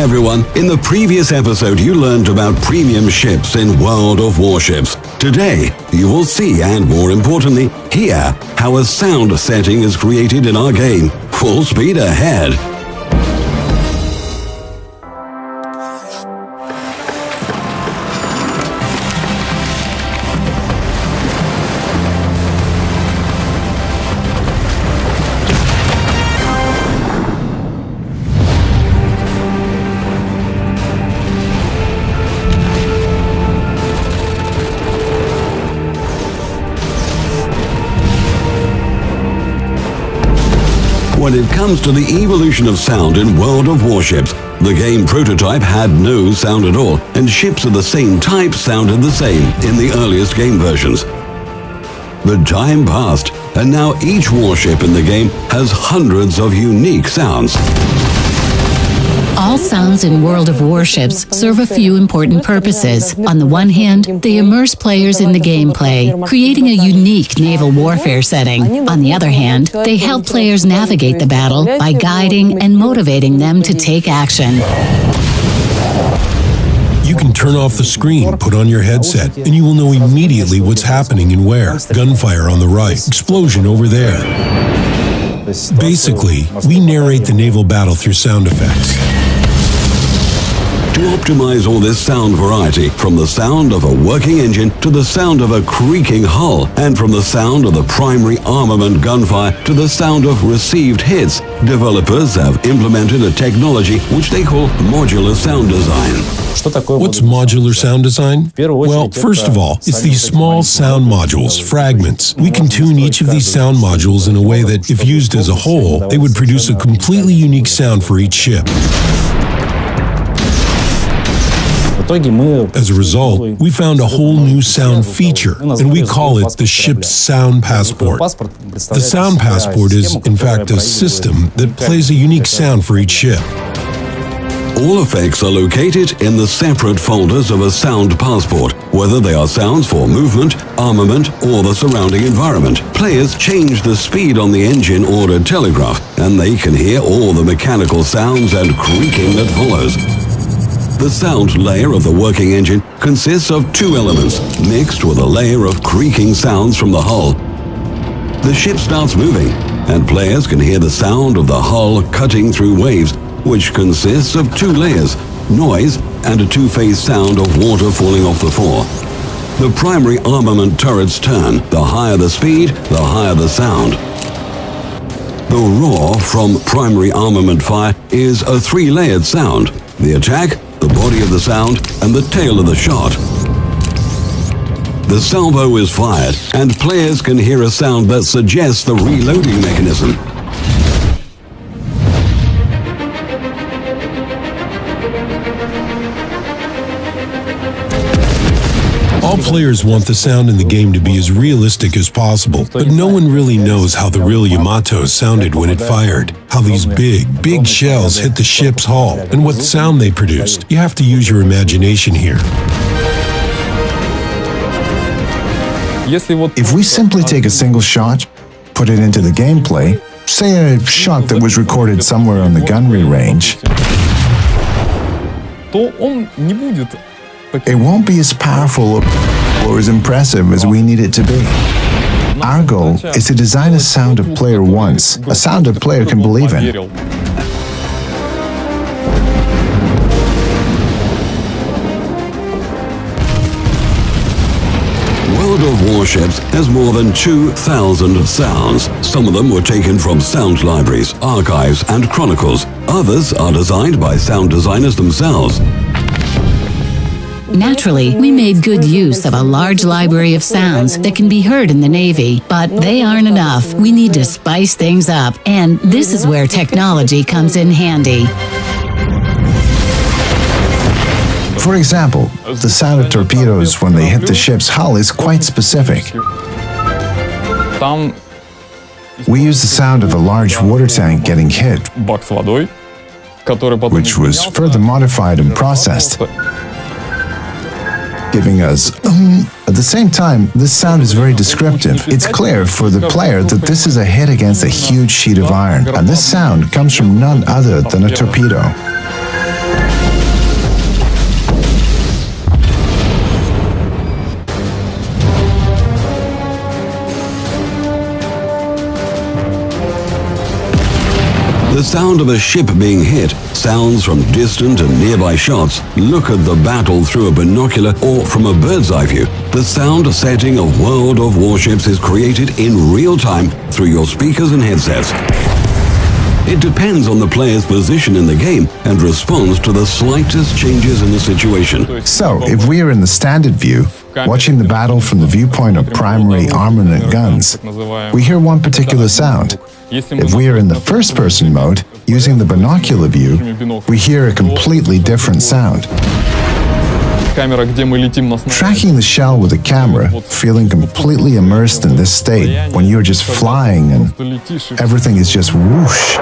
Hi everyone, in the previous episode you learned about premium ships in World of Warships. Today, you will see and more importantly, hear how a sound setting is created in our game. Full speed ahead! When it comes to the evolution of sound in World of Warships, the game prototype had no sound at all, and ships of the same type sounded the same in the earliest game versions. But time passed, and now each warship in the game has hundreds of unique sounds. All sounds in World of Warships serve a few important purposes. On the one hand, they immerse players in the gameplay, creating a unique naval warfare setting. On the other hand, they help players navigate the battle by guiding and motivating them to take action. You can turn off the screen, put on your headset, and you will know immediately what's happening and where. Gunfire on the right, explosion over there. Basically, we narrate the naval battle through sound effects. To optimize all this sound variety, from the sound of a working engine to the sound of a creaking hull, and from the sound of the primary armament gunfire to the sound of received hits, developers have implemented a technology which they call modular sound design. What's modular sound design? Well, first of all, it's these small sound modules, fragments. We can tune each of these sound modules in a way that, if used as a whole, they would produce a completely unique sound for each ship. As a result, we found a whole new sound feature, and we call it the ship's sound passport. The sound passport is, in fact, a system that plays a unique sound for each ship. All effects are located in the separate folders of a sound passport, whether they are sounds for movement, armament, or the surrounding environment. Players change the speed on the engine or a telegraph, and they can hear all the mechanical sounds and creaking that follows. The sound layer of the working engine consists of two elements, mixed with a layer of creaking sounds from the hull. The ship starts moving, and players can hear the sound of the hull cutting through waves, which consists of two layers, noise and a two-phase sound of water falling off the floor. The primary armament turrets turn. The higher the speed, the higher the sound. The roar from primary armament fire is a three-layered sound. The attack, the body of the sound, and the tail of the shot. The salvo is fired, and players can hear a sound that suggests the reloading mechanism. All players want the sound in the game to be as realistic as possible, but no one really knows how the real Yamato sounded when it fired, how these big shells hit the ship's hull, and what sound they produced. You have to use your imagination here. If we simply take a single shot, put it into the gameplay, say a shot that was recorded somewhere on the gunnery range, it won't be as powerful or as impressive as we need it to be. Our goal is to design a sound a player wants, a sound a player can believe in. World of Warships has more than 2,000 sounds. Some of them were taken from sound libraries, archives, and chronicles. Others are designed by sound designers themselves. Naturally, we made good use of a large library of sounds that can be heard in the Navy, but they aren't enough. We need to spice things up, and this is where technology comes in handy. For example, the sound of torpedoes when they hit the ship's hull is quite specific. We use the sound of a large water tank getting hit, which was further modified and processed, giving us At the same time, this sound is very descriptive. It's clear for the player that this is a hit against a huge sheet of iron, and this sound comes from none other than a torpedo. The sound of a ship being hit, sounds from distant and nearby shots, look at the battle through a binocular or from a bird's eye view. The sound setting of World of Warships is created in real time through your speakers and headsets. It depends on the player's position in the game and responds to the slightest changes in the situation. So, if we are in the standard view, watching the battle from the viewpoint of primary armament guns, we hear one particular sound. If we are in the first-person mode, using the binocular view, we hear a completely different sound. Tracking the shell with a camera, feeling completely immersed in this state when you're just flying and everything is just whoosh.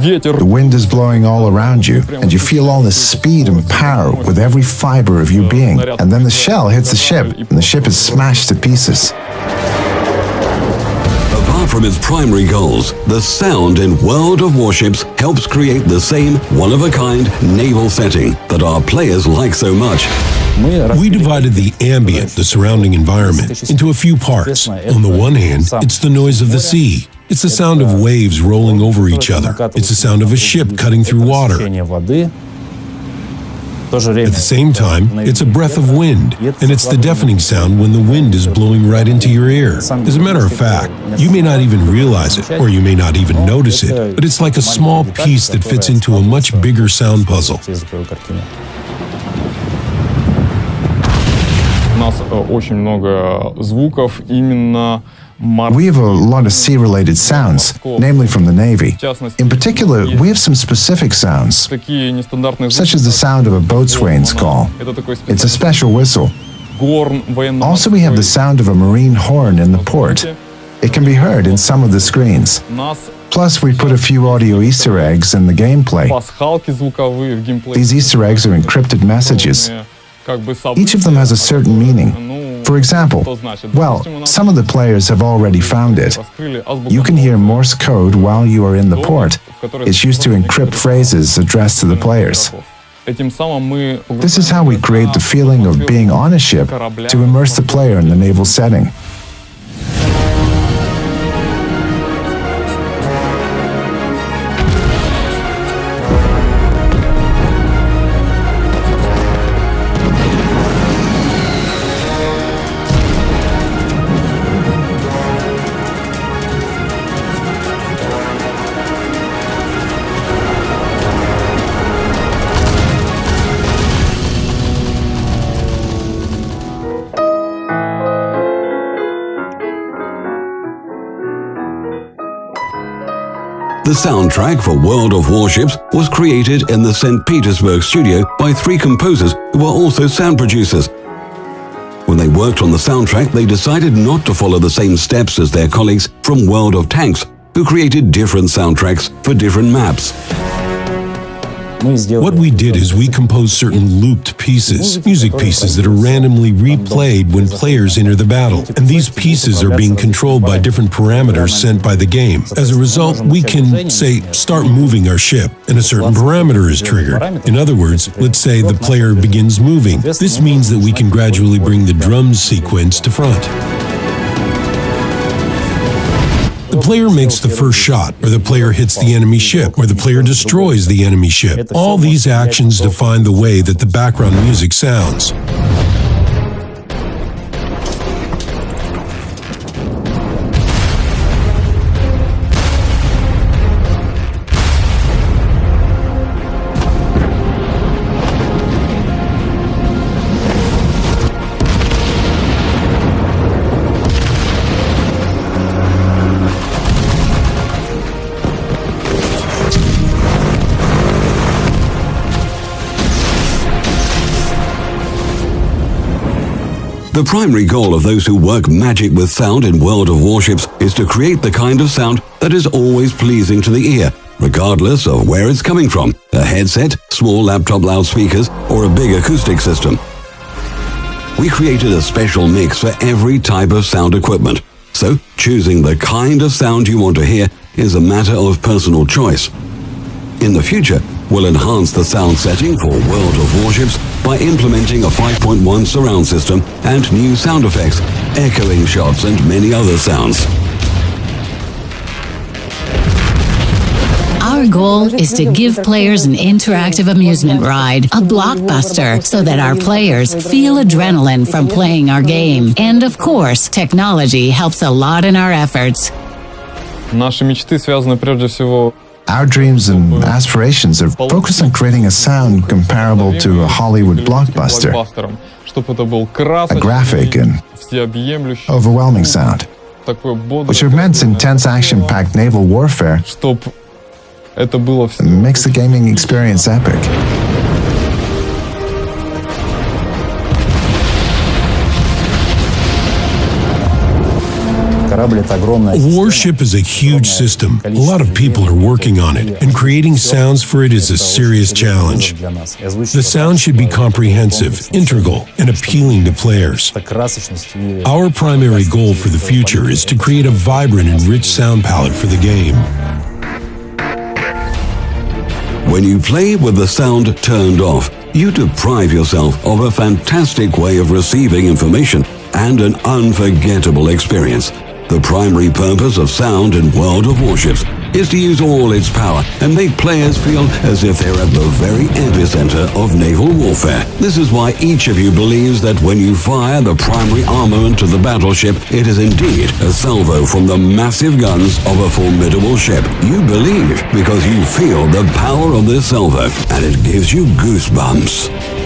The wind is blowing all around you, and you feel all this speed and power with every fiber of your being. And then the shell hits the ship, and the ship is smashed to pieces. Apart from its primary goals, the sound in World of Warships helps create the same one-of-a-kind naval setting that our players like so much. We divided the ambient, the surrounding environment, into a few parts. On the one hand, it's the noise of the sea. It's the sound of waves rolling over each other. It's the sound of a ship cutting through water. At the same time, it's a breath of wind, and it's the deafening sound when the wind is blowing right into your ear. As a matter of fact, you may not even realize it, or you may not even notice it, but it's like a small piece that fits into a much bigger sound puzzle. We have a lot of sea-related sounds, namely from the Navy. In particular, we have some specific sounds, such as the sound of a boatswain's call. It's a special whistle. Also, we have the sound of a marine horn in the port. It can be heard in some of the screens. Plus, we put a few audio Easter eggs in the gameplay. These Easter eggs are encrypted messages. Each of them has a certain meaning. For example, well, some of the players have already found it. You can hear Morse code while you are in the port. It's used to encrypt phrases addressed to the players. This is how we create the feeling of being on a ship to immerse the player in the naval setting. The soundtrack for World of Warships was created in the St. Petersburg studio by 3 composers who are also sound producers. When they worked on the soundtrack, they decided not to follow the same steps as their colleagues from World of Tanks, who created different soundtracks for different maps. What we did is we composed certain looped pieces, music pieces that are randomly replayed when players enter the battle. And these pieces are being controlled by different parameters sent by the game. As a result, we can, say, start moving our ship, and a certain parameter is triggered. In other words, let's say the player begins moving. This means that we can gradually bring the drums sequence to front. The player makes the first shot, or the player hits the enemy ship, or the player destroys the enemy ship. All these actions define the way that the background music sounds. The primary goal of those who work magic with sound in World of Warships is to create the kind of sound that is always pleasing to the ear, regardless of where it's coming from, a headset, small laptop loudspeakers, or a big acoustic system. We created a special mix for every type of sound equipment, so choosing the kind of sound you want to hear is a matter of personal choice. In the future, we'll enhance the sound setting for World of Warships by implementing a 5.1 surround system and new sound effects, echoing shots, and many other sounds. Our goal is to give players an interactive amusement ride, a blockbuster, so that our players feel adrenaline from playing our game. And of course, technology helps a lot in our efforts. Наши мечты связаны прежде всего. Our dreams and aspirations are focused on creating a sound comparable to a Hollywood blockbuster, a graphic and overwhelming sound, which augments intense action-packed naval warfare and makes the gaming experience epic. A warship is a huge system. A lot of people are working on it, and creating sounds for it is a serious challenge. The sound should be comprehensive, integral, and appealing to players. Our primary goal for the future is to create a vibrant and rich sound palette for the game. When you play with the sound turned off, you deprive yourself of a fantastic way of receiving information and an unforgettable experience. The primary purpose of sound in World of Warships is to use all its power and make players feel as if they're at the very epicenter of naval warfare. This is why each of you believes that when you fire the primary armament to the battleship, it is indeed a salvo from the massive guns of a formidable ship. You believe because you feel the power of this salvo, and it gives you goosebumps.